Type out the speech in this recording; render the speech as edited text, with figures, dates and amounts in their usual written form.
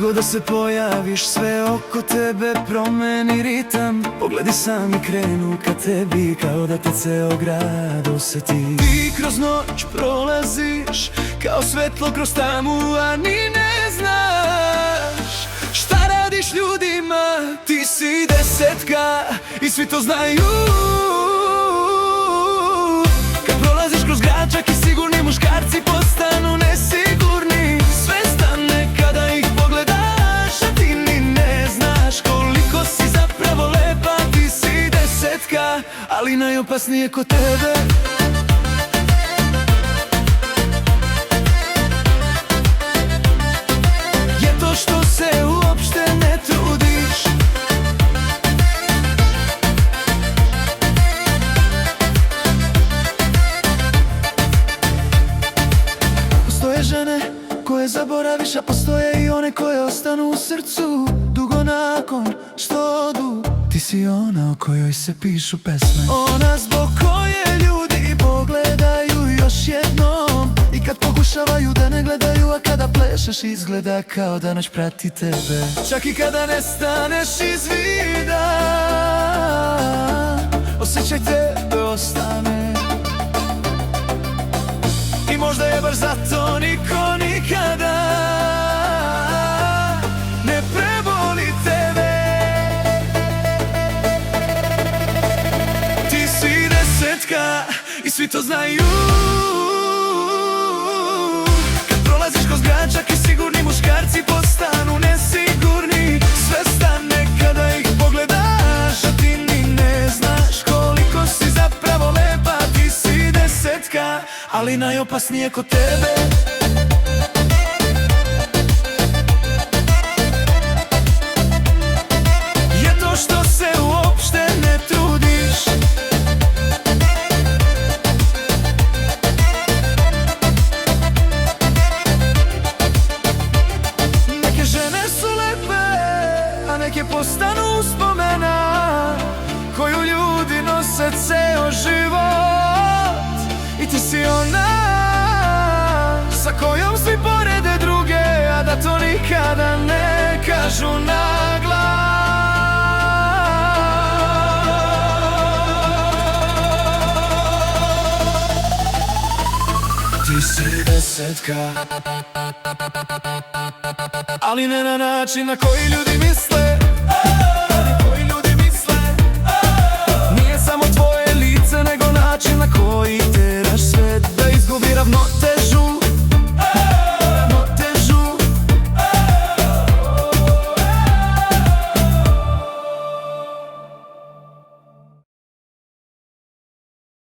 god da se pojaviš, sve oko tebe promeni ritam. Pogledi sami krenu ka tebi, kao da te ceo grad oseti. Ti kroz noć prolaziš, kao svetlo kroz tamu, a ni ne znaš šta radiš ljudima. Ti si desetka i svi to znaju. Kad prolaziš kroz grad, čak i sigurni muškarci postanu nesigurni. Sve stane kada ih pogledaš, a ti ni ne znaš koliko si zapravo lepa. Ti si desetka, ali najopasnije kod tebe je to što se uopšte ne trudiš. Postoje žene koje zaboraviš, a postoje i one koje ostanu u srcu dugo nakon što odu. Ti si ona o kojoj se pišu pesme, ona zbog koje ljudi pogledaju još jednom. I kad pokušavaju da ne gledaju, a kada plešeš izgleda kao da noć prati tebe. Čak i kada nestaneš iz vida, osjećaj tebe ostane. I možda je baš zato niko nikada ne preboli tebe. Ti si desetka i svi to znaju. Kad prolaziš kroz grad, čak i sigurni muškarci postanu nesigurni. Sve stane kada ih pogledaš, a ti ni ne znaš koliko si zapravo lepa. Ti si desetka, ali najopasnije kod tebe je to što se uopšte ne trudiš. Neke žene su lepe, a neke postanu uspomena koju ljudi nose ceo život. I ti si ona sa kojom svi porede druge, a da to nikada ne kažu na glas. Ti si desetka, ali ne na način na koji ljudi misle.